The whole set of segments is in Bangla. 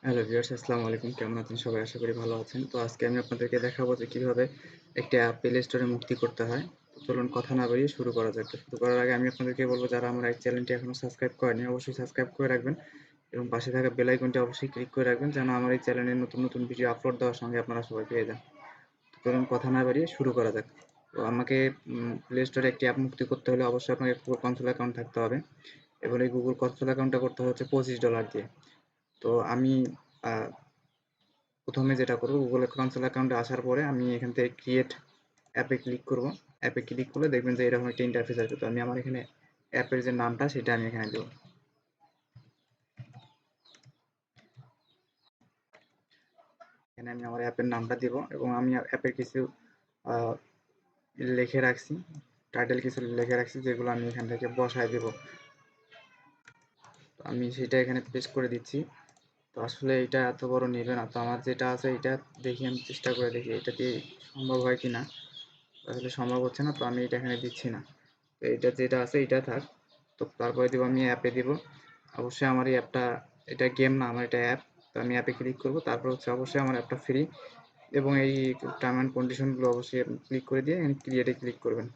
হ্যালো ভিউয়ার্স, আসসালামু আলাইকুম। কেমন আছেন সবাই? আশা করি ভালো আছেন। তো আজকে আমি আপনাদেরকে দেখাবো যে কিভাবে একটি অ্যাপ প্লে স্টোরে মুক্তি করতে হয়। তো চলুন কথা না বাড়িয়ে শুরু করা যাক। তো শুরু করার আগে আমি আপনাদেরকে বলব, যারা আমার এই চ্যানেলটি এখনো সাবস্ক্রাইব করেনি অবশ্যই সাবস্ক্রাইব করে রাখবেন এবং পাশে থাকা বেল আইকনটি অবশ্যই ক্লিক করে রাখবেন যেন আমার এই চ্যানেলে নতুন ভিডিও আপলোড দেওয়ার সঙ্গে আপনারা সবাই পেয়ে যান। তো চলুন কথা না বাড়িয়ে শুরু করা যাক। তো আমাকে প্লে স্টোরে একটি অ্যাপ মুক্তি করতে হলে অবশ্যই আপনাকে Google কনসোল অ্যাকাউন্ট থাকতে হবে এবং এই Google কনসোল অ্যাকাউন্টটা করতে হচ্ছে $25 দিয়ে। তো আমি আ প্রথমে যেটা করব, গুগল কনসোল অ্যাকাউন্টে আসার পরে আমি এখান থেকে ক্রিয়েট অ্যাপে ক্লিক করব। অ্যাপে ক্লিক করলে দেখবেন যে এরকম একটা ইন্টারফেস আসবে। তো আমি আমার এখানে অ্যাপের যে নামটা সেটা আমি এখানে দেব। এখানে আমি আমার অ্যাপের নামটা দেব এবং আমি অ্যাপের কিছু আহ, লিখে রাখছি, টাইটেল কিছু লিখে রাখছি যেগুলো আমি এখান থেকে বসায় দেব। তো আমি সেটা এখানে পেস্ট করে দিচ্ছি। তো আসলে এটা এত বড় নেবে না, তো আমার যেটা আছে এটা দেখি, আমি চেষ্টা করে দেখি এটা দিয়ে সম্ভব হয় কিনা। আসলে সম্ভব হচ্ছে না, তো আমি এটা এখানে দিচ্ছি না। তো এটা যেটা আছে এটা থাক। তো তারপরে দিব আমি অ্যাপে দিব। অবশ্যই আমার এই অ্যাপটা, এটা গেম না, আমার এটা অ্যাপ। তো আমি অ্যাপে ক্লিক করব, তারপর হচ্ছে অবশ্যই আমার অ্যাপটা ফ্রি এবং এই টার্ম অ্যান্ড কন্ডিশনগুলো অবশ্যই আপনি ক্লিক করে দিয়ে এখানে ক্রিয়েটে ক্লিক করবেন।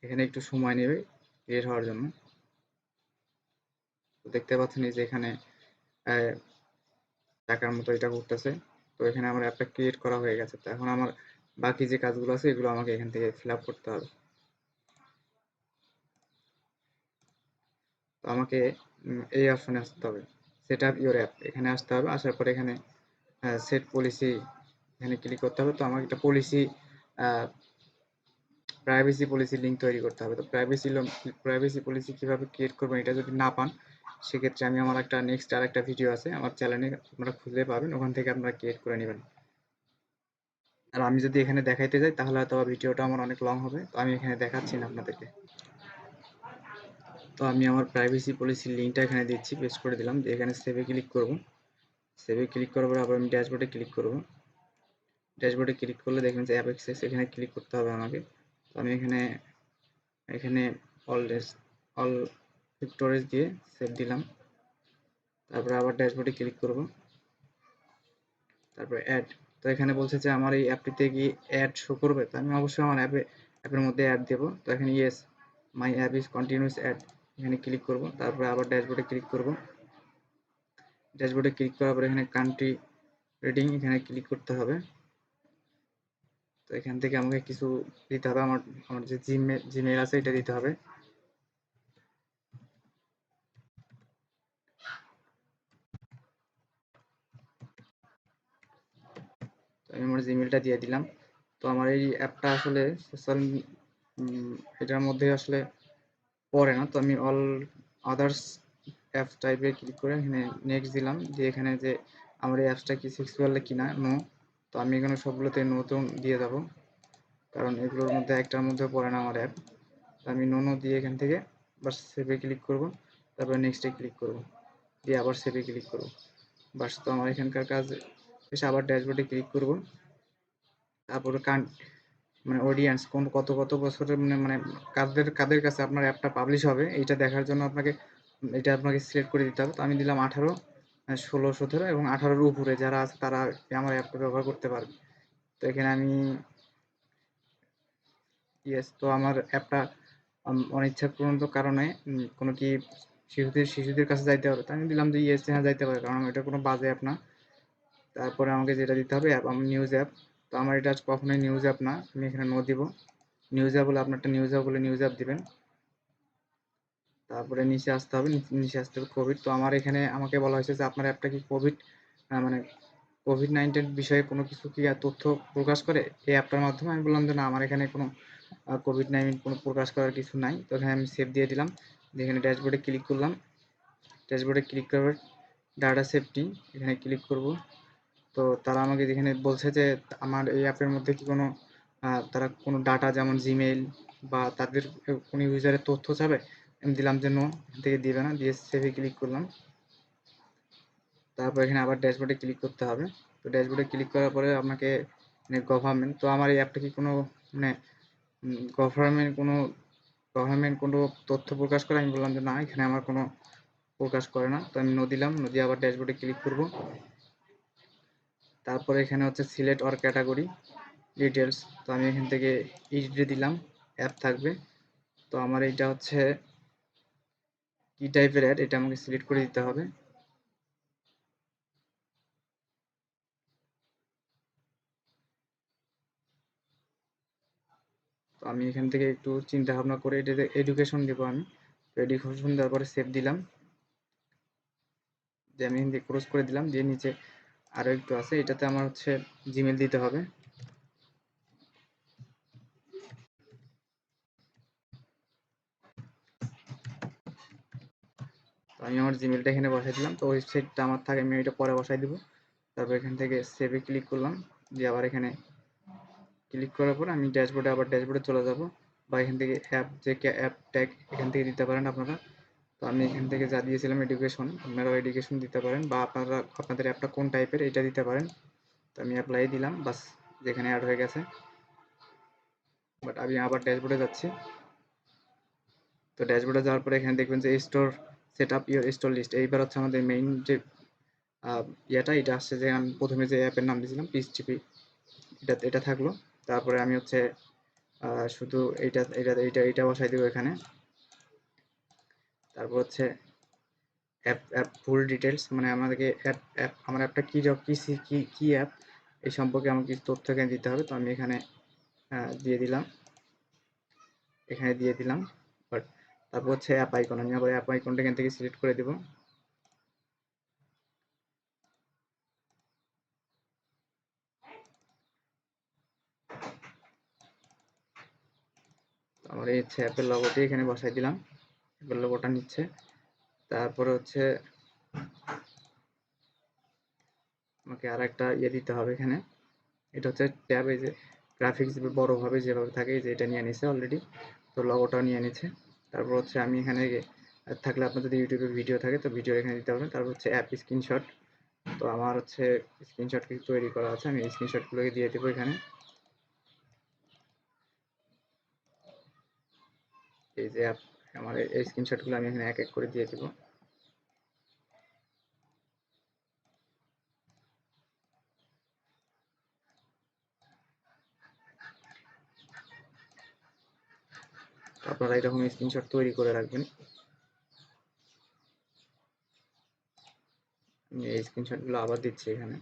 এখানে একটু সময় নেবে ক্রিয়েট হওয়ার জন্য। তো দেখতে পাচ্ছেন এই যে এখানে টাকার মতো এটা করতেছে। তো এখানে আমার অ্যাপটা ক্রিয়েট করা হয়ে গেছে। তো এখন আমার বাকি যে কাজগুলো আছে এগুলো আমাকে এখান থেকে ফিল আপ করতে হবে। তো আমাকে এই অপশনে আসতে হবে, সেট আপ ইউর অ্যাপ, এখানে আসতে হবে। আসার পরে এখানে সেট পলিসি এখানে ক্লিক করতে হবে। তো আমাকে একটা পলিসি, প্রাইভেসি পলিসি লিঙ্ক তৈরি করতে হবে। তো প্রাইভেসি পলিসি কীভাবে ক্রিয়েট করবেন এটা যদি না পান, সেক্ষেত্রে আমি আমার একটা নেক্সট আর একটা ভিডিও আছে আমার চ্যানেলে, আপনারা খুঁজে পাবেন, ওখান থেকে আপনারা ক্রিয়েট করে নেবেন। আর আমি যদি এখানে দেখাইতে যাই তাহলে হয়তো ভিডিওটা আমার অনেক লং হবে, তো আমি এখানে দেখাচ্ছি না আপনাদেরকে। তো আমি আমার প্রাইভেসি পলিসির লিঙ্কটা এখানে দিচ্ছি, পেস্ট করে দিলাম, দিয়ে এখানে সেভে ক্লিক করব। সেভে ক্লিক করার পর আবার আমি ড্যাশবোর্ডে ক্লিক করব। ড্যাশবোর্ডে ক্লিক করলে দেখবেন যে অ্যাপ অ্যাক্সেস, এখানে ক্লিক করতে হবে আমাকে। তো আমি এখানে এখানে অল অল স্টোরেজ দিয়ে সেভ দিলাম। তারপরে আবার ড্যাশবোর্ডে ক্লিক করব, তারপরে অ্যাড। তো এখানে বলছে যে আমার এই অ্যাপটিতে কি অ্যাড শো করবে, তো আমি অবশ্যই আমার অ্যাপের মধ্যে অ্যাড দেবো। তো এখানে yes my app is continues add, এখানে ক্লিক করব। তারপরে আবার ড্যাশবোর্ডে ক্লিক করব। ড্যাশবোর্ডে ক্লিক করার পরে এখানে কান্ট্রি রেটিং এখানে ক্লিক করতে হবে। তো এখান থেকে আমাকে কিছু দিতে হবে, আমার আমার যে জিমেল আছে এটা দিতে হবে। তো আমি আমার জিমেলটা দিয়ে দিলাম। তো আমার এই অ্যাপটা আসলে সোশ্যাল, এটার মধ্যে আসলে পড়ে না। তো আমি অল আদার্স অ্যাপস টাইপে ক্লিক করে এখানে নেক্সট দিলাম, দিয়ে এখানে যে আমার এই অ্যাপসটা কি সেক্সুয়াল কিনা, নো। তো আমি এখানে সবগুলোতে নতুন দিয়ে যাব, কারণ এগুলোর মধ্যে একটার মধ্যে পড়ে না আমার অ্যাপ। তো আমি নো দিয়ে এখান থেকে বাস সেভে ক্লিক করব, তারপরে নেক্সটে ক্লিক করব, দিয়ে আবার সেভে ক্লিক করব। বাস, তো আমার এখানকার কাজ এসে আবার ড্যাশবোর্ডে ক্লিক করব। তারপরে মানে অডিয়েন্স কত বছরের, মানে কাদের কাদের কাছে আপনার অ্যাপটা পাবলিশ হবে এইটা দেখার জন্য আপনাকে সিলেক্ট করে দিতে হবে। তো আমি দিলাম 18, 16, 17 এবং 18-র উপরে যারা আছে তারা আমার অ্যাপটা ব্যবহার করতে পারবে। তো এখানে আমি ইয়েস, তো আমার অ্যাপটা অনিচ্ছাকৃত কারণে কোনো কি শিশুদের কাছে যাইতে হবে, তো আমি দিলাম যে ইয়েস, হ্যাঁ যাইতে পারে, কারণ এটা কোনো বাজে অ্যাপ না। তারপরে আমাকে যেটা দিতে হবে অ্যাপ, আমার নিউজ অ্যাপ। তো আমার এটা কখনোই নিউজ অ্যাপ না, আমি এখানে নো দিব। নিউজ অ্যাপ হলে আপনারটা নিউজ অ্যাপ হলে নিউজ অ্যাপ দিবেন। তারপরে নিচে আসতে হবে, নিচে আসতে হবে কোভিড। তো আমার এখানে আমাকে বলা হয়েছে যে আপনার অ্যাপটা কি কোভিড, মানে কোভিড-19 বিষয়ে কোনো কিছু কি তথ্য প্রকাশ করে এই অ্যাপটার মাধ্যমে। আমি বললাম যে না, আমার এখানে কোনো কোভিড-19 কোনো প্রকাশ করার কিছু নাই। তো এখানে আমি সেভ দিয়ে দিলাম, এখানে ড্যাশবোর্ডে ক্লিক করলাম। ড্যাশবোর্ডে ক্লিক করার ডাটা সেফটি এখানে ক্লিক করব। তো তারা আমাকে যেখানে বলছে যে আমার এই অ্যাপের মধ্যে কি কোনো তারা কোনো ডাটা যেমন জিমেইল বা তাদের কোনো ইউজারের তথ্য চাবে, আমি দিলাম যে নো, এখান থেকে দিবে না, দিয়ে সেভে ক্লিক করলাম। তারপর এখানে আবার ড্যাশবোর্ডে ক্লিক করতে হবে। তো ড্যাশবোর্ডে ক্লিক করার পরে আপনাকে গভর্নমেন্ট, তো আমার এই অ্যাপটা কি কোনো মানে গভর্নমেন্ট কোনো তথ্য প্রকাশ করে, আমি বললাম যে না, এখানে আমার কোনো প্রকাশ করে না। তো আমি নো দিলাম, নো দিয়ে আবার ড্যাশবোর্ডে ক্লিক করব। তারপরে এখানে হচ্ছে সিলেক্ট অর ক্যাটাগরি ডিটেলস, তো আমি এখান থেকে এইচডি দিলাম, অ্যাপ থাকবে। তো আমার এইটা হচ্ছে কি টাইপের অ্যাড, এটা আমাকে সিলেক্ট করে দিতে হবে। তো আমি এখান থেকে একটু চিন্তা ভাবনা করে এটাতে এডুকেশন দেবো আমি। তো এডুকেশন দেওয়ার পরে সেভ দিলাম, যে আমি এখান থেকে ক্রস করে দিলাম, দিয়ে নিচে আরও একটু আছে, এটাতে আমার হচ্ছে জিমেল দিতে হবে। তো আমি আমার জিমেলটা এখানে বসাই দিলাম। তো ওয়েবসাইটটা আমার থাকে, আমি এটা পরে বসাই দিব। তারপর এখান থেকে সেভে ক্লিক করলাম, দিয়ে আবার এখানে ক্লিক করার পর আমি ড্যাশবোর্ডে আবার ড্যাশবোর্ডে চলে যাব, বা এখান থেকে অ্যাপ যে অ্যাপ ট্যাগ এখান থেকে দিতে পারেন আপনারা। তো আমি এখান থেকে যা দিয়েছিলাম এডুকেশন, আপনারাও এডুকেশন দিতে পারেন, বা আপনারা আপনাদের অ্যাপটা কোন টাইপের এটা দিতে পারেন। তো আমি অ্যাপ্লাই দিলাম, বাস যেখানে অ্যাড হয়ে গেছে। বাট আমি আবার ড্যাশবোর্ডে যাচ্ছি। তো ড্যাশবোর্ডে যাওয়ার পরে এখানে দেখবেন যে store set up your store list, এইবার হচ্ছে আমাদের মেইন যে এটা আসছে, যে আমি প্রথমে যে অ্যাপের নাম দিয়েছিলাম পিএইচপি, এটা থাকলো। তারপরে আমি হচ্ছে শুধু এইটা বসাই দেবো এখানে। তারপর হচ্ছে অ্যাপ ফুল ডিটেলস, মানে আমাদেরকে আমার অ্যাপটা কী কী অ্যাপ এই সম্পর্কে আমাকে কিছু তথ্য এখানে দিতে হবে। তো আমি এখানে দিয়ে দিলাম, বাট তারপর হচ্ছে অ্যাপ আইকন, আমি আবার অ্যাপ আইকনটা এখান থেকে সিলেক্ট করে দেবো। আমার এই হচ্ছে অ্যাপের লগোটি এখানে বসাই দিলাম, অ্যাপের লগোটা নিচ্ছে। তারপরে হচ্ছে আমাকে আর একটা দিতে হবে এখানে, এটা হচ্ছে ট্যাব, এই যে গ্রাফিক্স বড়োভাবে যেভাবে থাকে, যে এটা নিয়ে নিছে অলরেডি, তো লগোটাও নিয়ে নিচ্ছে। তারপর হচ্ছে আমি এখানে থাকলে আপনার যদি ইউটিউবে ভিডিও থাকে তো ভিডিও এখানে দিতে হবে। তারপর হচ্ছে অ্যাপ স্ক্রিনশট, তো আমার হচ্ছে স্ক্রিনশট কিছু তৈরি করা আছে, আমি স্ক্রিনশটগুলোকে দিয়ে দেবো এখানে। এই যে অ্যাপ, আমার এই স্ক্রিনশটগুলো আমি এখানে এক এক করে দিয়ে দেবো। আপনারা এরকম স্ক্রিনশট তৈরি করে রাখবেন। আমি এই স্ক্রিনশটগুলো আবার দিচ্ছি এখানে।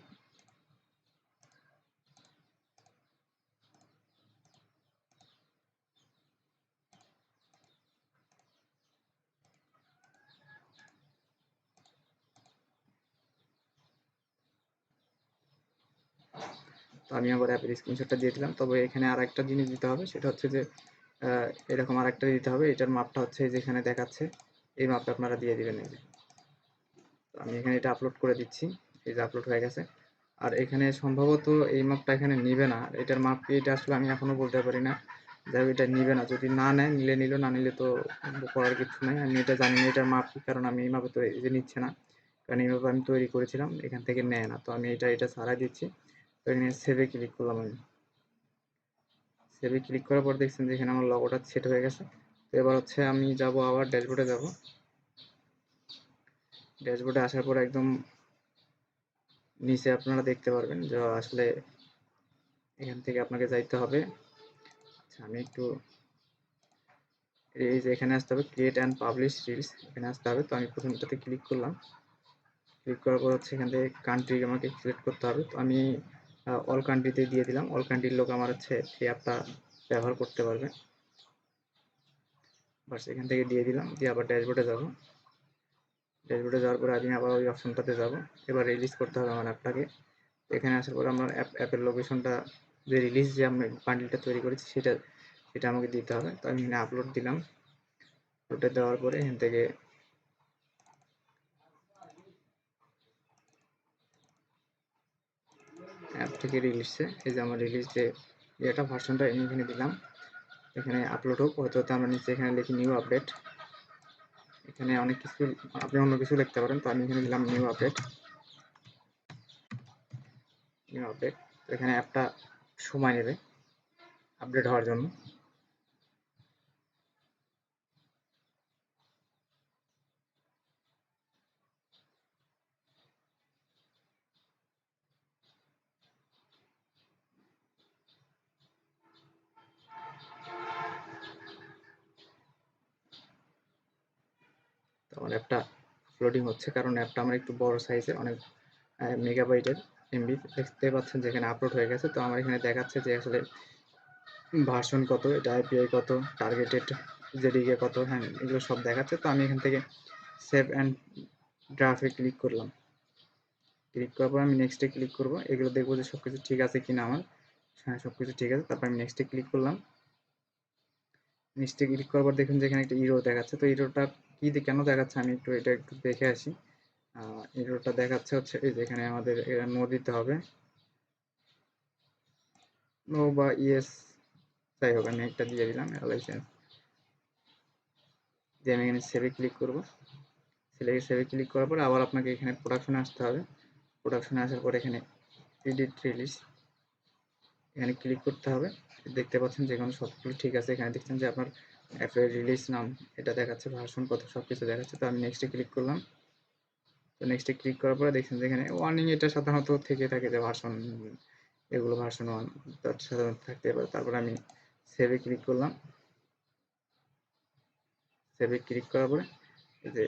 তো আমি আবার অ্যাপের স্ক্রিনশটটা দিয়ে দিলাম। তবে এখানে আর একটা জিনিস দিতে হবে, সেটা হচ্ছে যে এরকম আর একটা দিতে হবে, এটার মাপটা হচ্ছে যেখানে দেখাচ্ছে এই মাপটা আপনারা দিয়ে দিবেন। এই যে তো আমি এখানে এটা আপলোড করে দিচ্ছি, এই যে আপলোড হয়ে গেছে। আর এখানে সম্ভবত এই মাপটা এখানে নিবে না, এটার মাপ কি এটা আসলে আমি এখনো বলতে পারি না। যাই হোক, এটা নিবে না, যদি না নেয় নিলে নিল, না নিলে তো করার কিছু নাই। আমি এটা জানি না এটার মাপ কি, কারণ আমি এই মাপে তো এই যে নিচ্ছে না, কারণ এইভাবে আমি তৈরি করেছিলাম, এখান থেকে নেয় না। তো আমি এটা ছাড়াই দিচ্ছি। তো এখানে সেভে ক্লিক করলাম, আমি সেভে ক্লিক করার পর দেখছেন যে এখানে আমার লগোটা সেট হয়ে গেছে। তো এবার হচ্ছে আমি যাব আবার ড্যাশবোর্ডে যাব। ড্যাশবোর্ডে আসার পর একদম নিচে আপনারা দেখতে পারবেন যে আসলে এখান থেকে আপনাকে যাইতে হবে। আচ্ছা, আমি একটু এই যে এখানে আসতে হবে ক্রিয়েট অ্যান্ড পাবলিশ রিলস, এখানে আসতে হবে। তো আমি প্রথমটাতে ক্লিক করলাম, ক্লিক করার পর হচ্ছে এখান থেকে কান্ট্রি আমাকে সিলেক্ট করতে হবে। তো আমি অল কান্ট্রিতে দিয়ে দিলাম, অল কান্ট্রির লোক আমার হচ্ছে এই অ্যাপটা ব্যবহার করতে পারবে। বাস এখান থেকে দিয়ে দিলাম, দিয়ে আবার ড্যাশবোর্ডে যাব। ড্যাশবোর্ডে যাওয়ার পরে আমি আবার ওই অপশনটাতে যাব, এবার রিলিজ করতে হবে আমার অ্যাপটাকে। এখানে আসার পর আমার অ্যাপের লোকেশনটা, যে রিলিজ যে আমি বান্ডিলটা তৈরি করেছি সেটা আমাকে দিতে হবে। তো আমি এখানে আপলোড দিলাম, আপলোডে দেওয়ার পরে এখান থেকে অ্যাপ থেকে রিলিজে, এই যে আমার রিলিজ যে এটা ভার্সনটা আমি এখানে দিলাম, এখানে আপলোড হোক, হয়তো আমরা নিচে এখানে লিখি নিউ আপডেট। এখানে অনেক কিছু, আপনি অন্য কিছু লিখতে পারেন। তো আমি এখানে দিলাম নিউ আপডেট। তো এখানে অ্যাপটা সময় নেবে আপডেট হওয়ার জন্য। আমার অ্যাপটা আপলোডিং হচ্ছে, কারণ অ্যাপটা আমার একটু বড় সাইজের, অনেক মেগাবাইটের এমবি। দেখতে পাচ্ছেন যেখানে আপলোড হয়ে গেছে। তো আমার এখানে দেখাচ্ছে যে আসলে ভার্সন কত, এটা আইপিআই কত, টার্গেটেড জেডিকে কত, হ্যাঁ এগুলো সব দেখাচ্ছে। তো আমি এখান থেকে সেভ অ্যান্ড ড্রাফটে ক্লিক করলাম। ক্লিক করার পর আমি নেক্সটে ক্লিক করব, এগুলো দেখবো যে সবকিছু ঠিক আছে কিনা আমার। হ্যাঁ সবকিছু ঠিক আছে। তারপর আমি নেক্সটে ক্লিক করলাম। নেক্সটে ক্লিক করার পর দেখুন যে এখানে একটা ইরো দেখাচ্ছে। তো ইরোটা কি কেন দেখাচ্ছে আমি এটা একটু দেখে আসি। ইরোটা দেখাচ্ছে হচ্ছে এই যে এখানে আমাদের নো দিতে হবে, নো বা ইয়েস যাই হোক, আমি একটা দিয়ে দিলাম লাইসেন্স দিয়ে আমি এখানে সেভে ক্লিক করব। সেভে ক্লিক করার পর আবার আপনাকে এখানে প্রোডাকশনে আসতে হবে। প্রোডাকশনে আসার পর এখানে এডিট রিলিজ এখানে ক্লিক করতে হবে। দেখতে পাচ্ছেন যে এখানে সবগুলো ঠিক আছে। এখানে দেখছেন যে আপনার অ্যাপের রিলিজ নাম এটা দেখাচ্ছে, ভার্সন কত সব কিছু দেখাচ্ছে। তো আমি নেক্সটে ক্লিক করলাম। তো নেক্সটে ক্লিক করার পরে দেখছেন যে এখানে ওয়ার্নিং এটা সাধারণত থেকে থাকে যে ভার্সন, এগুলো ভার্সন 1 তার সাধারণত থাকতে পারে। তারপর আমি সেভে ক্লিক করলাম। সেভে ক্লিক করার পরে এই যে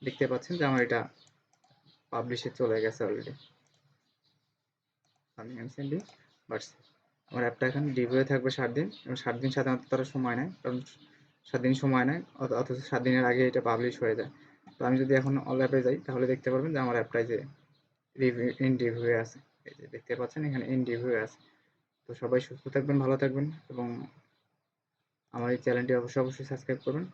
দেখতে পাচ্ছেন যে আমার এটা পাবলিশে চলে গেছে অলরেডি। আমি সেন্ডিং বাট আমার অ্যাপটা এখন ডিভিউয়ে থাকবে 7 দিন, এবং 7 দিন সাধারণত তারা সময় নেয়, কারণ 7 দিন সময় নেয়, অথচ 7 দিনের আগে এটা পাবলিশ হয়ে যায়। তো আমি যদি এখন অল অ্যাপে যাই তাহলে দেখতে পারবেন যে আমার অ্যাপটাই যে রিভিউ ইন রিভিউয়ে আছে। এই যে দেখতে পাচ্ছেন এখানে ইন রিভিউয়ে আছে। তো সবাই সুস্থ থাকবেন, ভালো থাকবেন, এবং আমার এই চ্যানেলটি অবশ্যই সাবস্ক্রাইব করবেন।